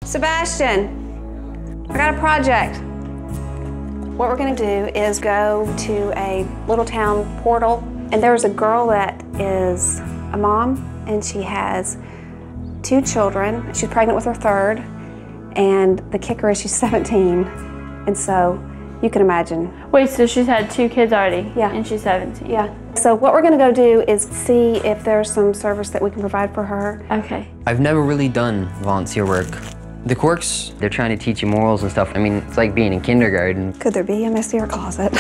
Sebastian, I got a project. What we're gonna do is go to a little town portal, and there's a girl that is a mom, and she has 2 children. She's pregnant with her 3rd, and the kicker is she's 17, and so you can imagine. Wait, so she's had 2 kids already? Yeah. And she's 17? Yeah. So what we're gonna go do is see if there's some service that we can provide for her. Okay. I've never really done volunteer work. The Quirks, they're trying to teach you morals and stuff. I mean, it's like being in kindergarten. Could there be a messier closet?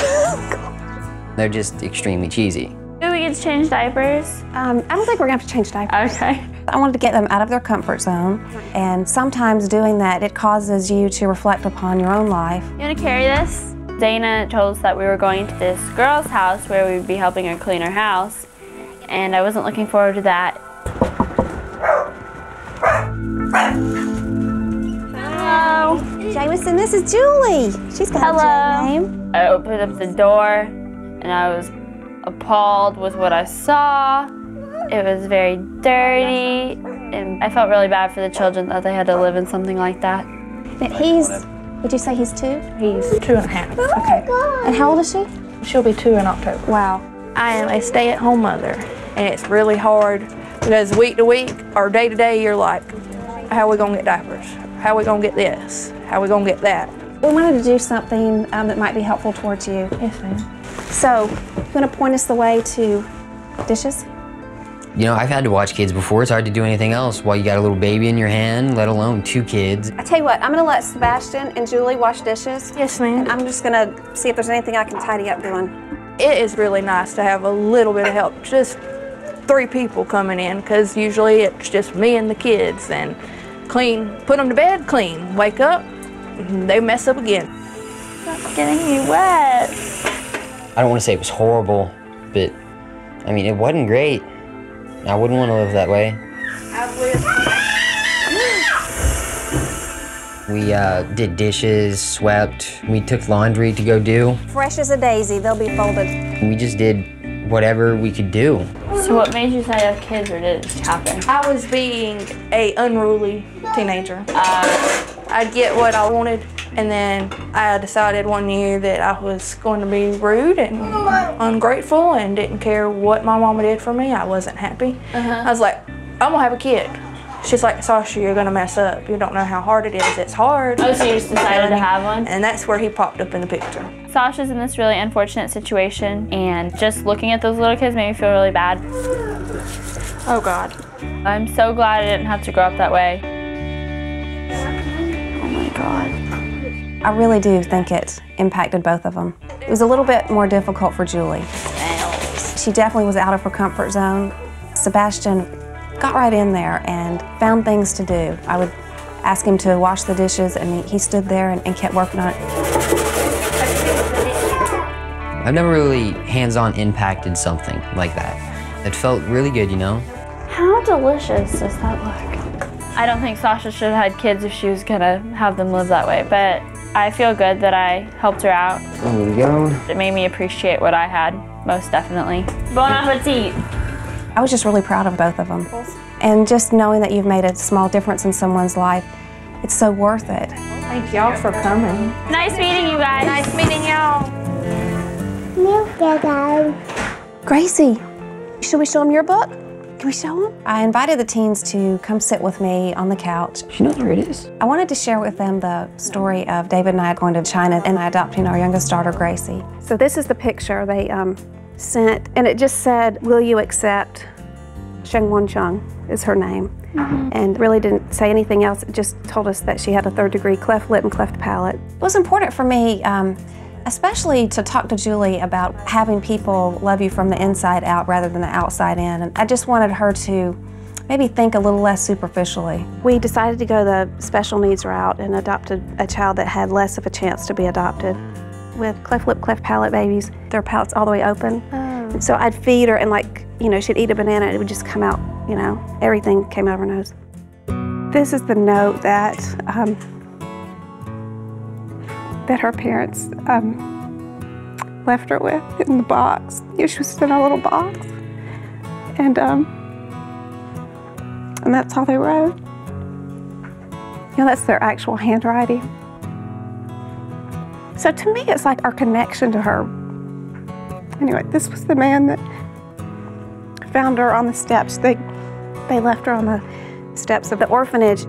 They're just extremely cheesy. Do we get to change diapers? I don't think we're gonna have to change diapers. Okay. I wanted to get them out of their comfort zone, and sometimes doing that, it causes you to reflect upon your own life. You wanna carry this? Dana told us that we were going to this girl's house where we'd be helping her clean her house, and I wasn't looking forward to that. Hello. Jameson, this is Julie. She's got a J name. I opened up the door, and I was appalled with what I saw. It was very dirty, and I felt really bad for the children that they had to live in something like that. Would you say he's 2? He's 2.5. Okay. And how old is she? She'll be 2 in October. Wow. I am a stay-at-home mother, and it's really hard because week to week or day to day, you're like, how are we gonna get diapers? How are we gonna get this? How are we gonna get that? We wanted to do something that might be helpful towards you. Yes, ma'am. So, you want to point us the way to dishes? You know, I've had to watch kids before. It's hard to do anything else while you got a little baby in your hand, let alone 2 kids. I tell you what, I'm going to let Sebastian and Julie wash dishes. Yes, ma'am. And I'm just going to see if there's anything I can tidy up doing. It is really nice to have a little bit of help, just 3 people coming in, because usually it's just me and the kids, and clean, put them to bed, clean, wake up, they mess up again. That's getting me wet. I don't want to say it was horrible, but I mean, it wasn't great. I wouldn't want to live that way. We did dishes, swept, we took laundry to go do. Fresh as a daisy, they'll be folded. We just did whatever we could do. So what made you say you have kids, or did it just happen? I was being an unruly teenager. I'd get what I wanted, and then I decided one year that I was going to be rude and ungrateful and didn't care what my mama did for me. I wasn't happy. I was like, I'm gonna have a kid. She's like, Sasha, you're gonna mess up. You don't know how hard it is. It's hard. Oh, so you just decided to have one? And that's where he popped up in the picture. Sasha's in this really unfortunate situation, and just looking at those little kids made me feel really bad. Oh God. I'm so glad I didn't have to grow up that way. Oh my God. I really do think it impacted both of them. It was a little bit more difficult for Julie. She definitely was out of her comfort zone. Sebastian got right in there and found things to do. I would ask him to wash the dishes, and he stood there and kept working on it. I've never really hands-on impacted something like that. It felt really good, you know? How delicious does that look? I don't think Sasha should have had kids if she was gonna have them live that way, but I feel good that I helped her out. There you go. It made me appreciate what I had, most definitely. Bon appetit! I was just really proud of both of them. And just knowing that you've made a small difference in someone's life, it's so worth it. Thank y'all for coming. Nice meeting you guys. Nice meeting y'all. Gracie, should we show them your book? Can we show them? I invited the teens to come sit with me on the couch. She knows where it is. I wanted to share with them the story of David and I going to China and adopting our youngest daughter, Gracie. So this is the picture they sent, and it just said, will you accept Sheng Wancheng is her name. And really didn't say anything else. It just told us that she had a 3rd-degree cleft lip and cleft palate. It was important for me, especially to talk to Julie about having people love you from the inside out rather than the outside in. And I just wanted her to maybe think a little less superficially. We decided to go the special needs route and adopted a child that had less of a chance to be adopted. With cleft lip, cleft palate babies, their palate's all the way open. And so I'd feed her, and she'd eat a banana and it would just come out, everything came out of her nose. This is the note that that her parents left her with in the box. She was in a little box, and that's all they wrote. You know, that's their actual handwriting. So to me, it's like our connection to her. Anyway, this was the man that found her on the steps. They left her on the steps of the orphanage.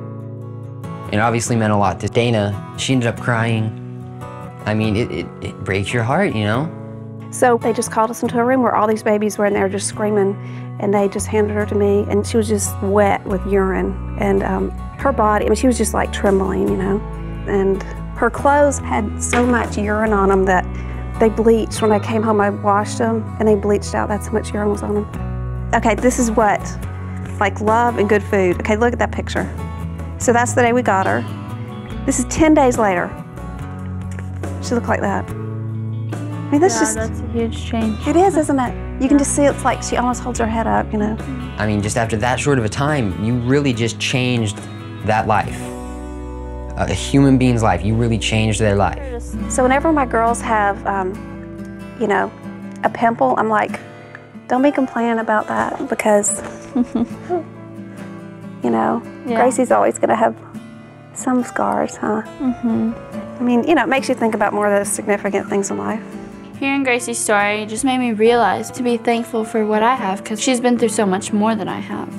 It obviously meant a lot to Dana. She ended up crying. I mean, it breaks your heart, you know? So they just called us into a room where all these babies were in there just screaming, and they just handed her to me, and she was just wet with urine. And her body, I mean, she was just like trembling, you know? And her clothes had so much urine on them that they bleached. When I came home, I washed them, and they bleached out. That's how much urine was on them. Okay, this is what, like love and good food. Okay, look at that picture. So that's the day we got her. This is 10 days later. She looked like that. I mean, that's a huge change. It is, isn't it? You can just see it's like she almost holds her head up, you know? I mean, just after that short of a time, you really just changed that life. A human being's life, you really changed their life. So whenever my girls have, you know, a pimple, I'm like, don't be complaining about that because, you know, Gracie's always gonna have some scars, huh? I mean, you know, it makes you think about more of those significant things in life. Hearing Gracie's story just made me realize to be thankful for what I have, because she's been through so much more than I have.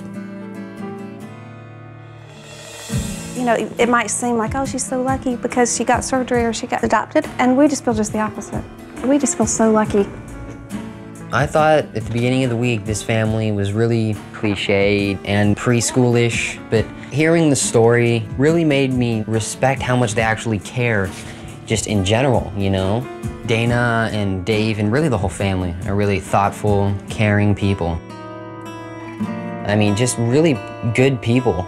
You know, it might seem like, oh, she's so lucky because she got surgery or she got adopted, and we just feel just the opposite. We just feel so lucky. I thought at the beginning of the week this family was really cliched and preschoolish, but hearing the story really made me respect how much they actually care just in general, you know? Dana and Dave and really the whole family are really thoughtful, caring people. I mean, just really good people.